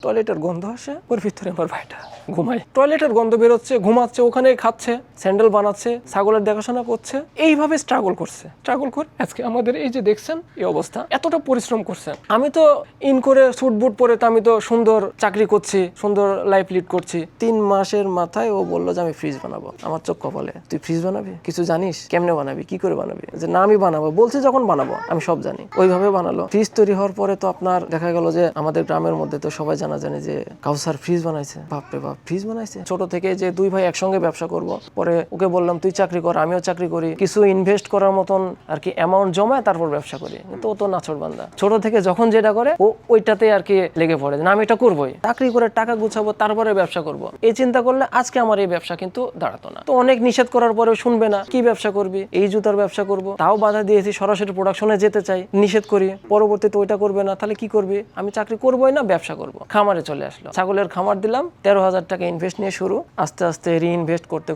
টয়লেটের গন্ধ আসে, ওর ভিতরে আমার ভাইটা ঘুমায়। টয়লেটের গন্ধ বেরোচ্ছে, ঘুমাচ্ছে, ওখানে খাচ্ছে, স্যান্ডেল বানাচ্ছে, ছাগলের দেখাশোনা করছে, এইভাবে স্ট্রাগল করে আজকে আমাদের এই যে দেখছেন এই অবস্থা। এতটা পরিশ্রম করছে। আমি তো ইন করে স্যুট বুট পরে তো আমি তো সুন্দর চাকরি করছি, সুন্দর লাইফ লিড করছি। 3 মাসের মাথায় ও বললো যে আমি ফ্রিজ বানাবো। আমার চোখ কপালে, তুই ফ্রিজ বানাবি? কিছু জানিস? কেমনে বানাবি, কি করে বানাবি? যে না আমি বানাবো, বলছি যখন বানাবো আমি সব জানি। ওইভাবে বানালো। ফ্রিজ তৈরি হওয়ার পরে তো আপনার দেখা গেল যে আমাদের গ্রামের মধ্যে তো সবাই জানে যে কাউসার ফ্রিজ বানাইছে। বাপরে বাপ, ফ্রিজ বানাইছে। ছোট থেকে যে 2 ভাই একসঙ্গে ব্যবসা করব, পরে ওকে বললাম তুই চাকরি কর, আমিও চাকরি করি, কিছু ইনভেস্ট করার মতন আর কি অ্যামাউন্ট জমায় তারপর ব্যবসা করি। কিন্তু ও তো নাছোড় বান্দা, ছোট থেকে যখন যেটা করে ও ওইটাতে আর কি লেগে পড়ে, না আমি এটা করবোই, চাকরি করে টাকা গুছাবো তারপরে ব্যবসা করব। এই চিন্তা করলে আজকে আমার এই ব্যবসা কিন্তু দাঁড়াতো না। তো অনেক নিষেধ করার পরেও শুনবে না, কি ব্যবসা করবি, এই জুতার ব্যবসা করব, তাও বাধা দিয়েছি, সরাসরি প্রোডাকশনে যেতে চাই, নিষেধ করি, পরবর্তীতে ওইটা করবে না, তাহলে কি করবি? আমি চাকরি করবোই না, ব্যবসা করব। খামারে চলে আসলো, ছাগলের খামার দিলাম, 13,000 টাকা ইনভেস্ট নিয়ে শুরু, আস্তে আস্তে রিইনভেস্ট করতে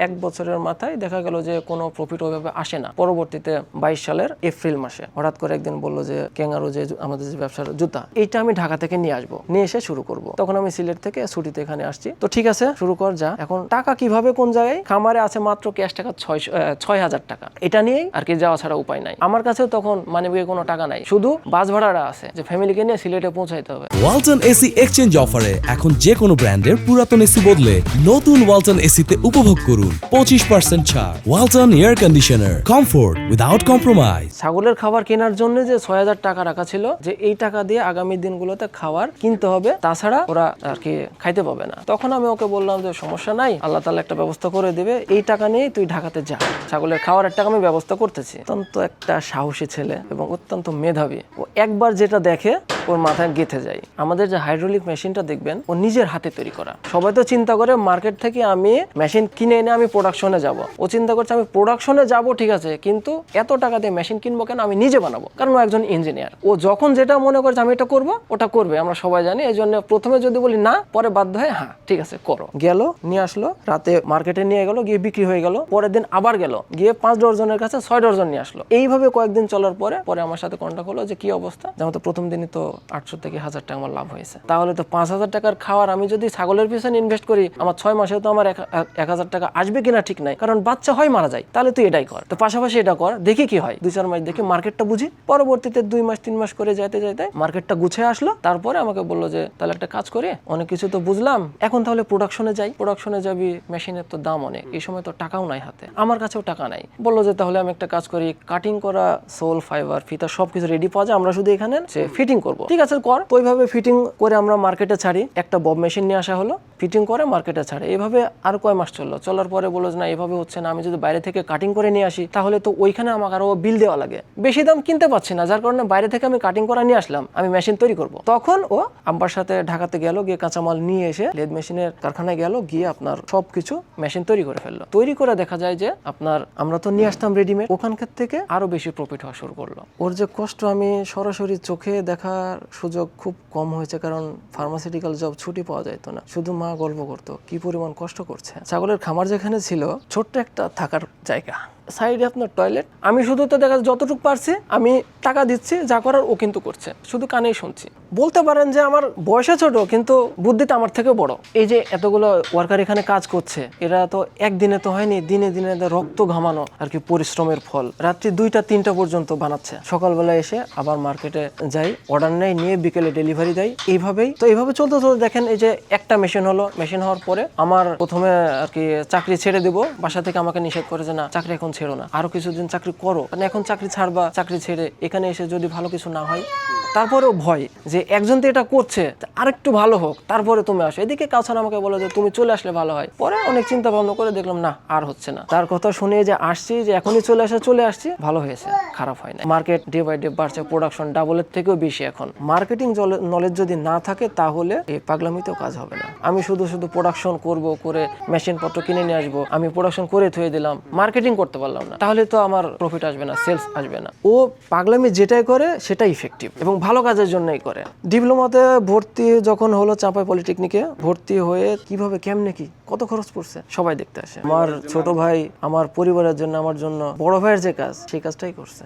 1 বছরের মাথায় দেখা গেল যে কোনো প্রফিট ওইভাবে আসে না। পরবর্তীতে 22 সালের এপ্রিল মাসে হঠাৎ করে একদিন বললো যে ক্যাঙ্গারু যে আমাদের যে ব্যবসার জুতা, এইটা আমি ঢাকা থেকে নিয়ে আসবো, নিয়ে এসে শুরু করব। তখন আমি সিলেট থেকে ছুটিতে এখানে আসছি। তো ঠিক আছে, শুরু কর যা। এখন টাকা কিভাবে কোন জায়গায়? খামারে আছে মাত্র ক্যাশ টাকা 6,000 টাকা, এটা নিয়েই আর কি যাওয়া ছাড়া উপায় নাই। আমার কাছেও তখন মানিব্যাগে কোনো টাকা নাই, শুধু বাস ভাড়াটা আছে যে ফ্যামিলিকে নিয়ে সিলেটে পৌঁছাইতে হবে। ওয়ালটন এসি এক্সচেঞ্জ অফারে এখন যে কোনো ব্র্যান্ডের পুরাতন এসি বদলে নতুন ওয়ালটন এসিতে উপভোগ করুন 25% ছাড়। Walton air conditioner, comfort without compromise. ছাগলের খাবার কেনার জন্য যে 6,000 টাকা রাখা ছিল, যে এই টাকা দিয়ে আগামী দিনগুলোতে খাবার কিনতে হবে, তাছাড়া ওরা আর কি খাইতে পাবে না। তখন আমি ওকে বললাম যে সমস্যা নাই, আল্লাহ তাআলা একটা ব্যবস্থা করে দেবে, এই টাকা নিয়ে তুই ঢাকাতে যা, ছাগলের খাওয়ার একটা আমি ব্যবস্থা করতেছি। অত্যন্ত একটা সাহসী ছেলে এবং অত্যন্ত মেধাবী। ও একবার যেটা দেখে ওর মাথায় গেঁথে যায়। আমাদের যে হাইড্রোলিক মেশিনটা দেখবেন, ও নিজের হাতে তৈরি করা। সবাই তো চিন্তা করে মার্কেট থেকে আমি মেশিন কিনে এনে আমি প্রোডাকশনে যাব। ও চিন্তা করছে আমি প্রোডাকশনে যাব, ঠিক আছে, কিন্তু এত টাকা দিয়ে মেশিন কিনবো কেন, আমি নিজে বানাবো, কারণ ও একজন ইঞ্জিনিয়ার। ও যখন যেটা মনে করছে আমি এটা করব, ওটা করবে, আমরা সবাই জানি। এই জন্য প্রথমে যদি বলি না, পরে বাধ্য হয় হ্যাঁ ঠিক আছে করো। গেল, নিয়ে আসলো, রাতে মার্কেটে নিয়ে গেল, গিয়ে বিক্রি হয়ে গেল। পরের দিন আবার গেল, গিয়ে 5 ডজনের কাছে 6 ডজন নিয়ে আসলো। এইভাবে কয়েকদিন চলার পরে আমার সাথে কন্টাক্ট হলো যে কি অবস্থা। যেমন তো প্রথম দিনই তো 800 থেকে 1000 টাকা আমার লাভ হয়েছে। তাহলে তো 5,000 টাকার খাওয়ার আমি যদি ছাগলের পিছনে ইনভেস্ট করি, আমার 6 মাসে তো আমার 1,000 টাকা আসবে কিনা ঠিক নাই, কারণ বাচ্চা হয় মারা যায়। তাহলে তুই এটাই কর, তো পাশাপাশি এটা কর, দেখি কি হয়। 2-4 মাস দেখি, মার্কেটটা বুঝি। পরবর্তীতে 2 মাস 3 মাস করে যাইতে মার্কেটটা গুছিয়ে আসলো। তারপরে আমাকে বললো যে তাহলে একটা কাজ করে, অনেক কিছু তো বুঝলাম, এখন তাহলে প্রোডাকশনে যাই। প্রোডাকশনে যাবি, মেশিনের তো দাম অনেক, এই সময় তো টাকাও নাই হাতে, আমার কাছেও টাকা নাই। বললো যে তাহলে আমি একটা কাজ করি, কাটিং করা সোল, ফাইবার, ফিতা সবকিছু রেডি পাওয়া যায়, আমরা শুধু এখানে ফিটিং করবো। ঠিক আছে কর। তো ওইভাবে ফিটিং করে আমরা মার্কেটে ছাড়ি। একটা বব মেশিন নিয়ে আসা হলো, ফিটিং করে মার্কেটে ছাড়ে। এইভাবে আর কয় মাস চললো। চলার পরে বললো যে না এভাবে হচ্ছে না, আমি যদি বাইরে থেকে কাটিং করে নিয়ে আসি তাহলে তো ওইখানে আমাকে আরো বিল দেওয়া লাগে, বেশি দাম কিনতে পারছি না, যার কারণে বাইরে থেকে আমি কাটিং করা নিয়ে আসলাম, আমি মেশিন তৈরি করব। তখন ও আব্বার সাথে ঢাকাতে গেল, গিয়ে কাঁচামাল নিয়ে এসে লেদ মেশিনের কারখানায় গেল, গিয়ে আপনার সবকিছু মেশিন তৈরি করে ফেললো। তৈরি করে দেখা যায় যে আপনার আমরা তো নিয়ে আসতাম রেডিমেড, ওখানকার থেকে আরো বেশি প্রফিট হওয়া শুরু করলো। ওর যে কষ্ট আমি সরাসরি চোখে দেখার সুযোগ খুব কম হয়েছে, কারণ ফার্মাসিউটিক্যাল জব ছুটি পাওয়া যাইতো না, শুধু মা গল্প করতো কি পরিমাণ কষ্ট করছে। ছাগলের খামার যেখানে ছিল, ছোট্ট একটা থাকার জায়গা, সাইডে আপনার টয়লেট। আমি শুধু তো দেখা যতটুকু পারছি আমি টাকা দিচ্ছি, যা করার ও কিন্তু করছে, শুধু কানেই শুনছি। বলতে পারেন যে আমার বয়সে ছোট, কিন্তু বুদ্ধিতে আমার থেকে বড়। এই যে এতগুলো ওয়ার্কার এখানে কাজ করছে, এরা তো একদিনে তো হয়নি, দিনে দিনে রক্ত ঘামানো আর কি পরিশ্রমের ফল। রাত্রি 2টা-3টা পর্যন্ত বানাচ্ছে, সকালবেলা এসে আবার মার্কেটে যাই, অর্ডার নেয়, নিয়ে বিকেলে ডেলিভারি দেয়। এইভাবেই চলতে দেখেন এই যে একটা মেশিন হলো। মেশিন হওয়ার পরে আমার প্রথমে আর কি চাকরি ছেড়ে দিব, বাসা থেকে আমাকে নিষেধ করে যে না চাকরি এখন ছেড়ো না, আরো কিছুদিন চাকরি করো, কারণ এখন চাকরি ছাড়বা, চাকরি ছেড়ে এখানে এসে যদি ভালো কিছু না হয়। তারপরেও ভয় যে একজন তো এটা করছে, আরেকটু ভালো হোক, তারপরে তুমি আসো। এদিকে কাউসার আমাকে বলো যে তুমি চলে আসলে ভালো হয়। পরে অনেক চিন্তা ভাবনা করে দেখলাম না, আর হচ্ছে না। তার কথা শুনে যে আসছি, যে এখনই চলে আসছি, ভালো হয়েছে, খারাপ হয় না। মার্কেট ডে বাই ডে বাড়ছে, প্রোডাকশন ডাবলের থেকেও বেশি। এখন মার্কেটিং নলেজ যদি না থাকে, তাহলে এই পাগলামিতেও কাজ হবে না। আমি শুধু প্রোডাকশন করব, করে মেশিন পত্র কিনে নিয়ে আসবো, আমি প্রোডাকশন করে থুয়ে দিলাম, মার্কেটিং করতে পারলাম না, তাহলে তো আমার প্রফিট আসবে না, সেলস আসবে না। ও পাগলামি যেটাই করে সেটাই ইফেক্টিভ এবং ভালো কাজের জন্যই করে। ডিপ্লোমাতে ভর্তি যখন হলো চাঁপাই পলিটেকনিকে, ভর্তি হয়ে কিভাবে কেমনে কি কত খরচ পড়ছে সবাই দেখতে আসে। আমার ছোট ভাই আমার পরিবারের জন্য, আমার জন্য বড় ভাইয়ের যে কাজ, সেই কাজটাই করছে।